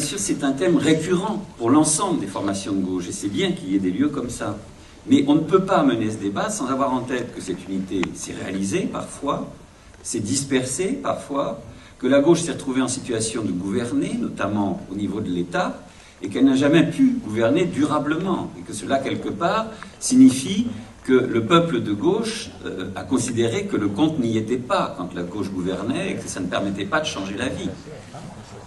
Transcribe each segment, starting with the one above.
sûr, c'est un thème récurrent pour l'ensemble des formations de gauche, et c'est bien qu'il y ait des lieux comme ça. Mais on ne peut pas mener ce débat sans avoir en tête que cette unité s'est réalisée parfois, s'est dispersée parfois, que la gauche s'est retrouvée en situation de gouverner, notamment au niveau de l'État, et qu'elle n'a jamais pu gouverner durablement, et que cela, quelque part, signifie que le peuple de gauche a considéré que le compte n'y était pas quand la gauche gouvernait, et que ça ne permettait pas de changer la vie.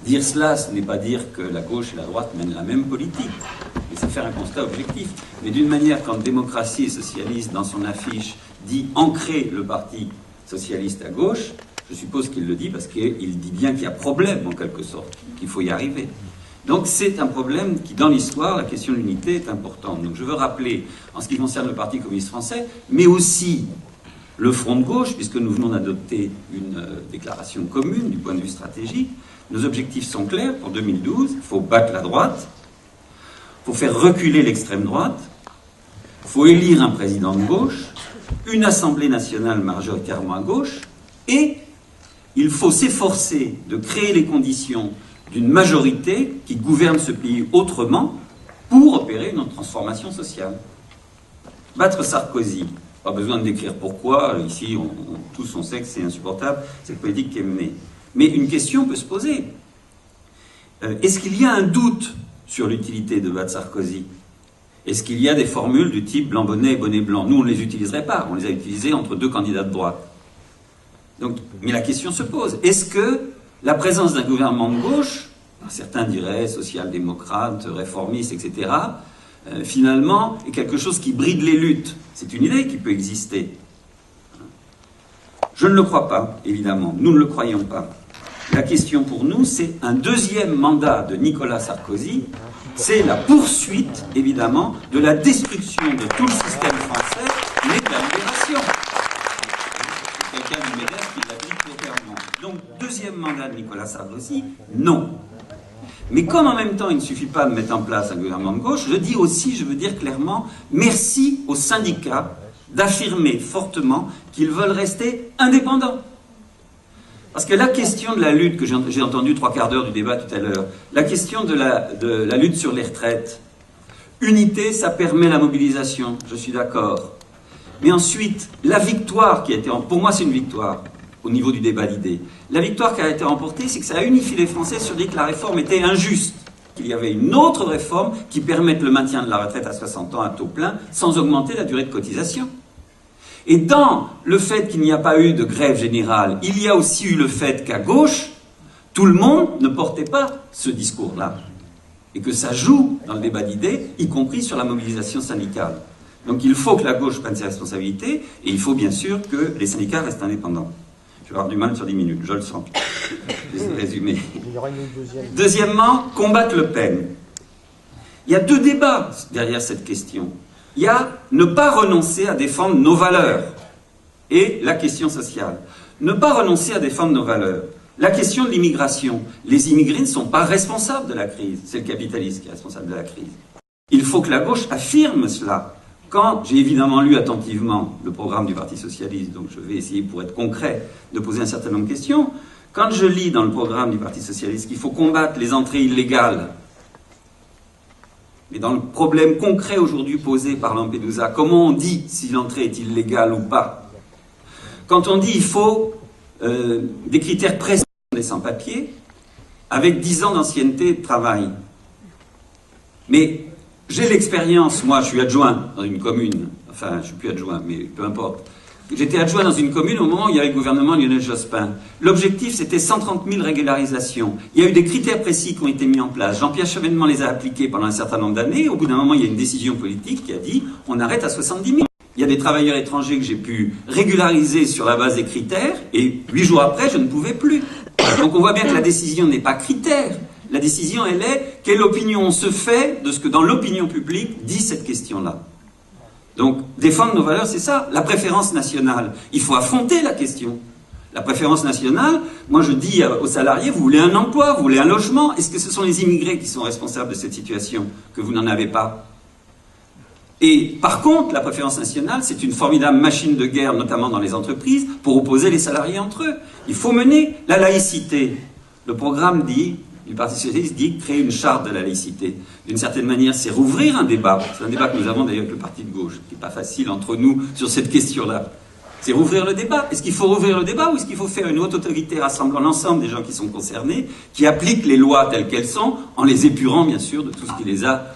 Dire cela, ce n'est pas dire que la gauche et la droite mènent la même politique, mais c'est faire un constat objectif. Mais d'une manière, quand Démocratie et Socialiste, dans son affiche, dit « ancrer le parti socialiste à gauche », je suppose qu'il le dit parce qu'il dit bien qu'il y a problème, en quelque sorte, qu'il faut y arriver. Donc c'est un problème qui, dans l'histoire, la question de l'unité est importante. Donc je veux rappeler, en ce qui concerne le Parti communiste français, mais aussi le Front de gauche, puisque nous venons d'adopter une déclaration commune du point de vue stratégique, nos objectifs sont clairs pour 2012, il faut battre la droite, il faut faire reculer l'extrême droite, il faut élire un président de gauche, une Assemblée nationale majoritairement à gauche, et il faut s'efforcer de créer les conditions d'une majorité qui gouverne ce pays autrement pour opérer une transformation sociale. Battre Sarkozy, pas besoin de décrire pourquoi, ici tous on sait que c'est insupportable, cette politique qui est menée. Mais une question peut se poser. Est-ce qu'il y a un doute sur l'utilité de battre Sarkozy? Est-ce qu'il y a des formules du type blanc-bonnet et bonnet-blanc? Nous, on ne les utiliserait pas, on les a utilisées entre deux candidats de droite. Donc, mais la question se pose. Est-ce que la présence d'un gouvernement de gauche, certains diraient social-démocrate, réformiste, etc., finalement, est quelque chose qui bride les luttes? C'est une idée qui peut exister. Je ne le crois pas, évidemment. Nous ne le croyons pas. La question pour nous, c'est un deuxième mandat de Nicolas Sarkozy. C'est la poursuite, évidemment, de la destruction de tout le système français, mais de la libération. C'est quelqu'un du MEDEF qui l'a dit très clairement. Donc, deuxième mandat de Nicolas Sarkozy, non. Mais comme en même temps, il ne suffit pas de mettre en place un gouvernement de gauche, je dis aussi, je veux dire clairement, merci aux syndicats d'affirmer fortement qu'ils veulent rester indépendants. Parce que la question de la lutte, que j'ai entendu 3/4 d'heure du débat tout à l'heure, la question de la lutte sur les retraites, unité, ça permet la mobilisation, je suis d'accord. Mais ensuite, la victoire qui a été... Pour moi, c'est une victoire au niveau du débat d'idées. La victoire qui a été remportée, c'est que ça a unifié les Français sur l'idée que la réforme était injuste, qu'il y avait une autre réforme qui permette le maintien de la retraite à 60 ans à taux plein, sans augmenter la durée de cotisation. Et dans le fait qu'il n'y a pas eu de grève générale, il y a aussi eu le fait qu'à gauche, tout le monde ne portait pas ce discours-là. Et que ça joue dans le débat d'idées, y compris sur la mobilisation syndicale. Donc il faut que la gauche prenne ses responsabilités, et il faut bien sûr que les syndicats restent indépendants. Je vais avoir du mal sur 10 minutes, je le sens. Je vais résumer. Deuxièmement, combattre Le Pen. Il y a deux débats derrière cette question. Il y a ne pas renoncer à défendre nos valeurs et la question sociale. Ne pas renoncer à défendre nos valeurs. La question de l'immigration. Les immigrés ne sont pas responsables de la crise. C'est le capitalisme qui est responsable de la crise. Il faut que la gauche affirme cela. Quand j'ai évidemment lu attentivement le programme du Parti socialiste, donc je vais essayer, pour être concret, de poser un certain nombre de questions, quand je lis dans le programme du Parti socialiste qu'il faut combattre les entrées illégales, mais dans le problème concret aujourd'hui posé par Lampedusa, comment on dit si l'entrée est illégale ou pas? Quand on dit qu'il faut des critères précis des sans-papiers, avec 10 ans d'ancienneté de travail. Mais j'ai l'expérience, moi je suis adjoint dans une commune, enfin je ne suis plus adjoint, mais peu importe. J'étais adjoint dans une commune au moment où il y avait le gouvernement Lionel Jospin. L'objectif, c'était 130 000 régularisations. Il y a eu des critères précis qui ont été mis en place. Jean-Pierre Chevènement les a appliqués pendant un certain nombre d'années. Au bout d'un moment, il y a une décision politique qui a dit on arrête à 70 000. Il y a des travailleurs étrangers que j'ai pu régulariser sur la base des critères, et 8 jours après, je ne pouvais plus. Donc on voit bien que la décision n'est pas critère. La décision, elle est quelle opinion on se fait de ce que dans l'opinion publique dit cette question-là. Donc, défendre nos valeurs, c'est ça, la préférence nationale. Il faut affronter la question. La préférence nationale, moi je dis aux salariés, vous voulez un emploi, vous voulez un logement, est-ce que ce sont les immigrés qui sont responsables de cette situation, que vous n'en avez pas? Et par contre, la préférence nationale, c'est une formidable machine de guerre, notamment dans les entreprises, pour opposer les salariés entre eux. Il faut mener la laïcité. Le programme dit du Parti socialiste dit créer une charte de la laïcité. D'une certaine manière, c'est rouvrir un débat. C'est un débat que nous avons d'ailleurs avec le Parti de gauche, qui n'est pas facile entre nous sur cette question-là. C'est rouvrir le débat. Est-ce qu'il faut rouvrir le débat ou est-ce qu'il faut faire une haute autorité rassemblant l'ensemble des gens qui sont concernés, qui appliquent les lois telles qu'elles sont, en les épurant bien sûr de tout ce qui les a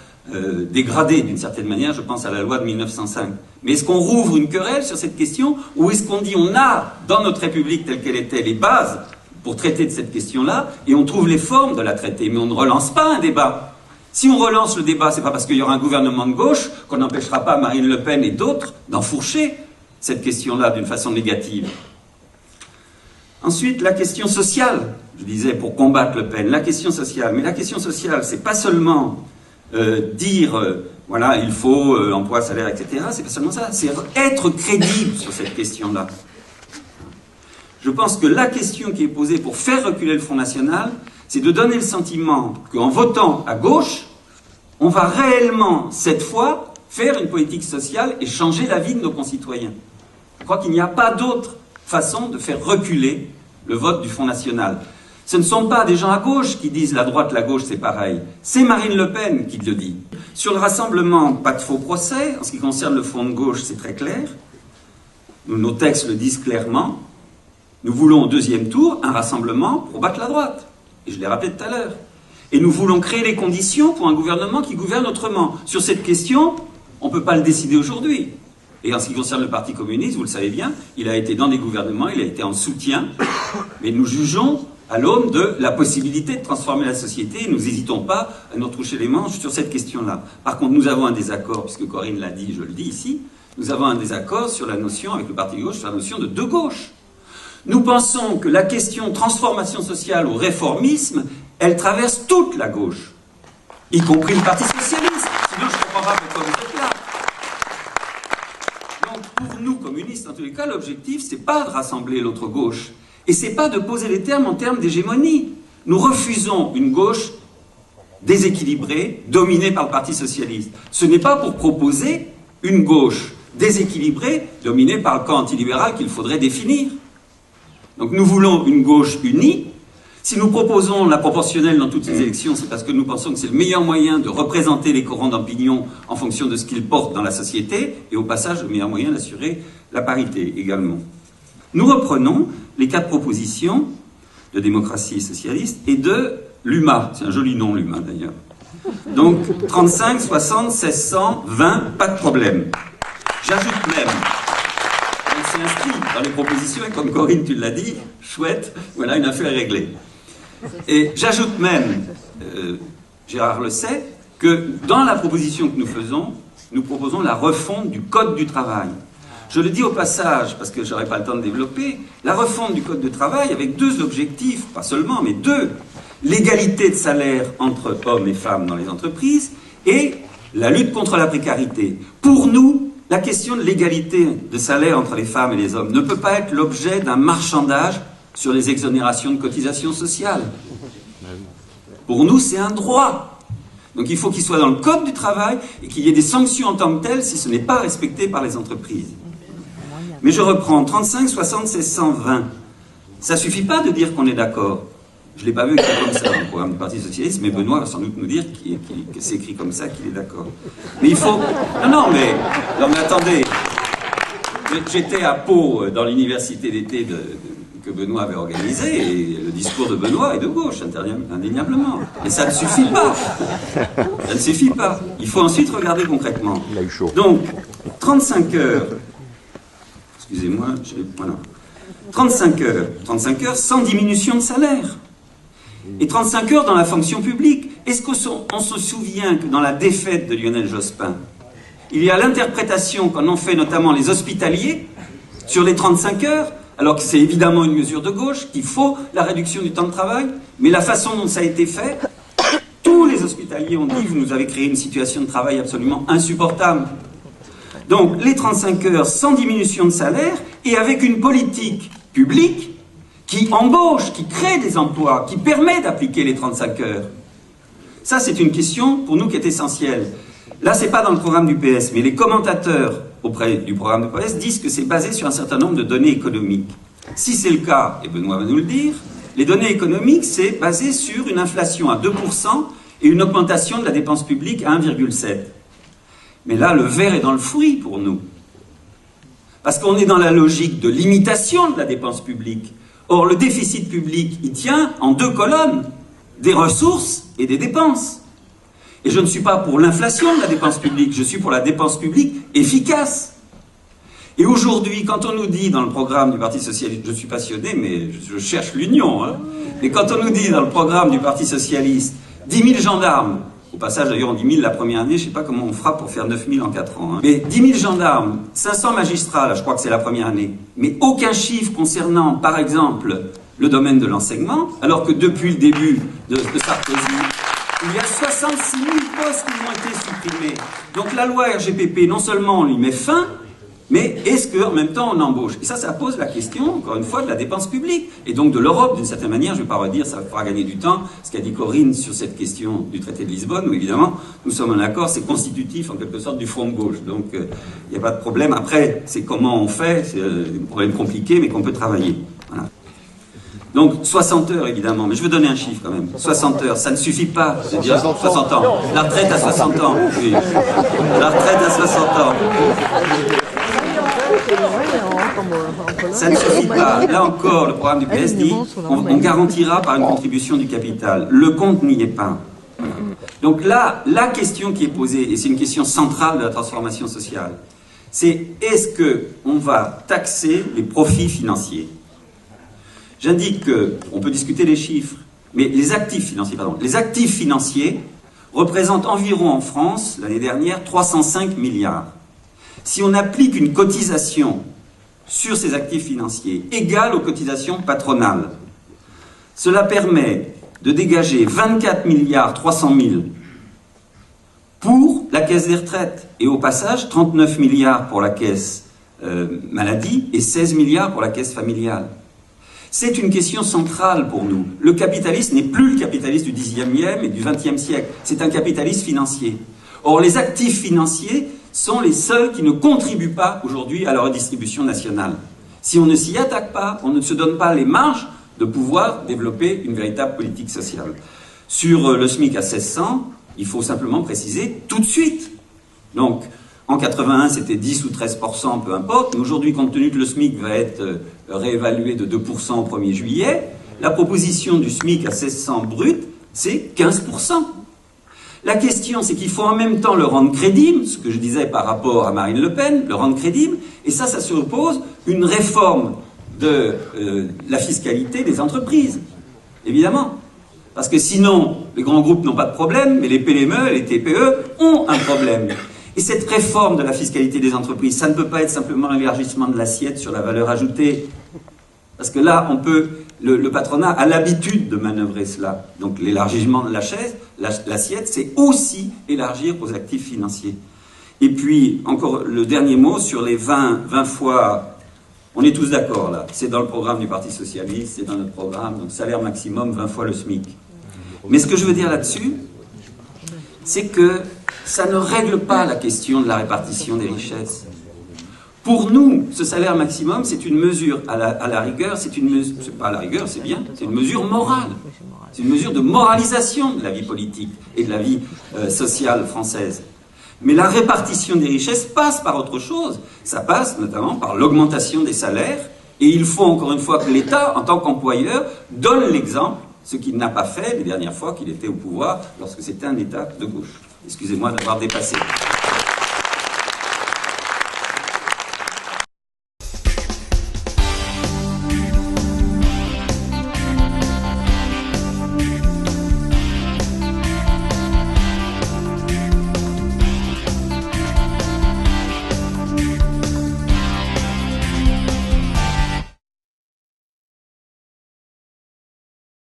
dégradés d'une certaine manière, je pense à la loi de 1905. Mais est-ce qu'on rouvre une querelle sur cette question ou est-ce qu'on dit on a dans notre République telle qu'elle était les bases pour traiter de cette question-là et on trouve les formes de la traiter, mais on ne relance pas un débat. Si on relance le débat, c'est pas parce qu'il y aura un gouvernement de gauche qu'on n'empêchera pas Marine Le Pen et d'autres d'enfourcher cette question-là d'une façon négative. Ensuite, la question sociale, je disais, pour combattre Le Pen, la question sociale. Mais la question sociale, c'est pas seulement voilà, il faut emploi, salaire, etc. C'est pas seulement ça, c'est être crédible sur cette question-là. Je pense que la question qui est posée pour faire reculer le Front National, c'est de donner le sentiment qu'en votant à gauche, on va réellement, cette fois, faire une politique sociale et changer la vie de nos concitoyens. Je crois qu'il n'y a pas d'autre façon de faire reculer le vote du Front National. Ce ne sont pas des gens à gauche qui disent la droite, la gauche, c'est pareil. C'est Marine Le Pen qui le dit. Sur le rassemblement, pas de faux procès. En ce qui concerne le Front de gauche, c'est très clair. Nos textes le disent clairement. Nous voulons au deuxième tour un rassemblement pour battre la droite. Et je l'ai rappelé tout à l'heure. Et nous voulons créer les conditions pour un gouvernement qui gouverne autrement. Sur cette question, on ne peut pas le décider aujourd'hui. Et en ce qui concerne le Parti communiste, vous le savez bien, il a été dans des gouvernements, il a été en soutien. Mais nous jugeons à l'aune de la possibilité de transformer la société et nous n'hésitons pas à nous retroucher les manches sur cette question-là. Par contre, nous avons un désaccord, puisque Corinne l'a dit, je le dis ici, nous avons un désaccord sur la notion, avec le Parti de gauche, sur la notion de gauche. Nous pensons que la question transformation sociale ou réformisme, elle traverse toute la gauche, y compris le Parti socialiste. Sinon, je ne comprends pas pourquoi vous êtes là. Donc, pour nous, communistes, en tous les cas, l'objectif, c'est pas de rassembler l'autre gauche. Et c'est pas de poser les termes en termes d'hégémonie. Nous refusons une gauche déséquilibrée, dominée par le Parti socialiste. Ce n'est pas pour proposer une gauche déséquilibrée, dominée par le camp antilibéral qu'il faudrait définir. Donc nous voulons une gauche unie. Si nous proposons la proportionnelle dans toutes les élections, c'est parce que nous pensons que c'est le meilleur moyen de représenter les courants d'opinion en fonction de ce qu'ils portent dans la société, et au passage, le meilleur moyen d'assurer la parité également. Nous reprenons les 4 propositions de démocratie socialiste et de l'UMA. C'est un joli nom, l'UMA, d'ailleurs. Donc, 35, 60, 1600, 20, pas de problème. J'ajoute même, elle s'est inscrite dans les propositions, et comme Corinne, tu l'as dit, chouette, voilà, une affaire réglée. Et j'ajoute même, Gérard le sait, que dans la proposition que nous faisons, nous proposons la refonte du Code du travail. Je le dis au passage, parce que je n'aurai pas le temps de développer, la refonte du Code du travail avec 2 objectifs, pas seulement, mais 2. L'égalité de salaire entre hommes et femmes dans les entreprises et la lutte contre la précarité. Pour nous, la question de l'égalité de salaire entre les femmes et les hommes ne peut pas être l'objet d'un marchandage sur les exonérations de cotisations sociales. Pour nous, c'est un droit. Donc il faut qu'il soit dans le Code du travail et qu'il y ait des sanctions en tant que telles si ce n'est pas respecté par les entreprises. Mais je reprends, 35, 60, 1600, 20. Ça ne suffit pas de dire qu'on est d'accord. Je ne l'ai pas vu écrit comme ça dans le programme du Parti Socialiste, mais Benoît va sans doute nous dire que c'est écrit comme ça, qu'il est d'accord. Mais il faut... Non, mais attendez. J'étais à Pau, dans l'université d'été que Benoît avait organisée, et le discours de Benoît est de gauche, indéniablement. Et ça ne suffit pas. Ça ne suffit pas. Il faut ensuite regarder concrètement. Il a eu chaud. Donc, 35 heures... Excusez-moi, voilà. 35 heures sans diminution de salaire. Et 35 heures dans la fonction publique. Est-ce qu'on se souvient que dans la défaite de Lionel Jospin, il y a l'interprétation qu'en ont fait notamment les hospitaliers sur les 35 heures, alors que c'est évidemment une mesure de gauche, qu'il faut la réduction du temps de travail, mais la façon dont ça a été fait, tous les hospitaliers ont dit « vous nous avez créé une situation de travail absolument insupportable ». Donc les 35 heures sans diminution de salaire et avec une politique publique qui embauche, qui crée des emplois, qui permet d'appliquer les 35 heures. Ça, c'est une question pour nous qui est essentielle. Là, c'est pas dans le programme du PS, mais les commentateurs auprès du programme du PS disent que c'est basé sur un certain nombre de données économiques. Si c'est le cas, et Benoît va nous le dire, Les données économiques, c'est basé sur une inflation à 2% et une augmentation de la dépense publique à 1,7%. Mais là, le verre est dans le fruit pour nous. Parce qu'on est dans la logique de limitation de la dépense publique. Or, le déficit public, il tient en deux colonnes, des ressources et des dépenses. Et je ne suis pas pour l'inflation de la dépense publique, je suis pour la dépense publique efficace. Et aujourd'hui, quand on nous dit dans le programme du Parti Socialiste, je suis passionné, mais je cherche l'union, hein, mais quand on nous dit dans le programme du Parti Socialiste, 10 000 gendarmes, au passage d'ailleurs on dit 1000 la première année, je ne sais pas comment on fera pour faire 9 000 en 4 ans, hein, mais 10 000 gendarmes, 500 magistrats, là je crois que c'est la première année, mais aucun chiffre concernant, par exemple, le domaine de l'enseignement, alors que depuis le début de Sarkozy, il y a 66 000 postes qui ont été supprimés. Donc la loi RGPP, non seulement on lui met fin, mais est-ce qu'en même temps on embauche? Et ça pose la question, encore une fois, de la dépense publique. Et donc de l'Europe, d'une certaine manière, je ne vais pas redire, ça fera gagner du temps, ce qu'a dit Corinne sur cette question du traité de Lisbonne, où évidemment, nous sommes en accord, c'est constitutif en quelque sorte du front de gauche. Donc il n'y a pas de problème. Après, c'est comment on fait, c'est un problème compliqué, mais qu'on peut travailler. Voilà. Donc 60 heures évidemment, mais je veux donner un chiffre quand même. 60 heures, ça ne suffit pas de dire 60 ans. La retraite à 60 ans, oui. La retraite à 60 ans. Ça ne suffit pas. Là encore, le programme du PS dit on garantira par une contribution du capital. Le compte n'y est pas. Donc là, la question qui est posée, et c'est une question centrale de la transformation sociale, c'est est-ce qu'on va taxer les profits financiers? J'indique qu'on peut discuter les chiffres, mais les actifs financiers représentent environ en France, l'année dernière, 305 milliards. Si on applique une cotisation sur ces actifs financiers égale aux cotisations patronales, cela permet de dégager 24 milliards 300 000 pour la caisse des retraites et au passage 39 milliards pour la caisse maladie et 16 milliards pour la caisse familiale. C'est une question centrale pour nous. Le capitalisme n'est plus le capitalisme du 10e et du 20e siècle. C'est un capitalisme financier. Or, les actifs financiers sont les seuls qui ne contribuent pas aujourd'hui à la redistribution nationale. Si on ne s'y attaque pas, on ne se donne pas les marges de pouvoir développer une véritable politique sociale. Sur le SMIC à 1600, il faut simplement préciser tout de suite. Donc, en 81, c'était 10 ou 13%, peu importe. Mais aujourd'hui, compte tenu que le SMIC va être réévalué de 2% au 1er juillet, la proposition du SMIC à 1600 brut, c'est 15%. La question, c'est qu'il faut en même temps le rendre crédible, ce que je disais par rapport à Marine Le Pen, le rendre crédible, et ça suppose une réforme de la fiscalité des entreprises, évidemment. Parce que sinon, les grands groupes n'ont pas de problème, mais les PME, les TPE ont un problème. Et cette réforme de la fiscalité des entreprises, ça ne peut pas être simplement l'élargissement de l'assiette sur la valeur ajoutée. Parce que là, le patronat a l'habitude de manœuvrer cela. Donc l'élargissement de l'assiette, c'est aussi élargir aux actifs financiers. Et puis, encore le dernier mot sur les 20 fois, on est tous d'accord là, c'est dans le programme du Parti Socialiste, c'est dans notre programme, donc salaire maximum 20 fois le SMIC. Mais ce que je veux dire là-dessus, c'est que ça ne règle pas la question de la répartition des richesses. Pour nous, ce salaire maximum, c'est une mesure, à la rigueur, c'est pas à la rigueur, c'est bien, c'est une mesure morale. C'est une mesure de moralisation de la vie politique et de la vie sociale française. Mais la répartition des richesses passe par autre chose. Ça passe notamment par l'augmentation des salaires, et il faut encore une fois que l'État, en tant qu'employeur, donne l'exemple, ce qu'il n'a pas fait les dernières fois qu'il était au pouvoir, lorsque c'était un État de gauche. Excusez-moi d'avoir dépassé.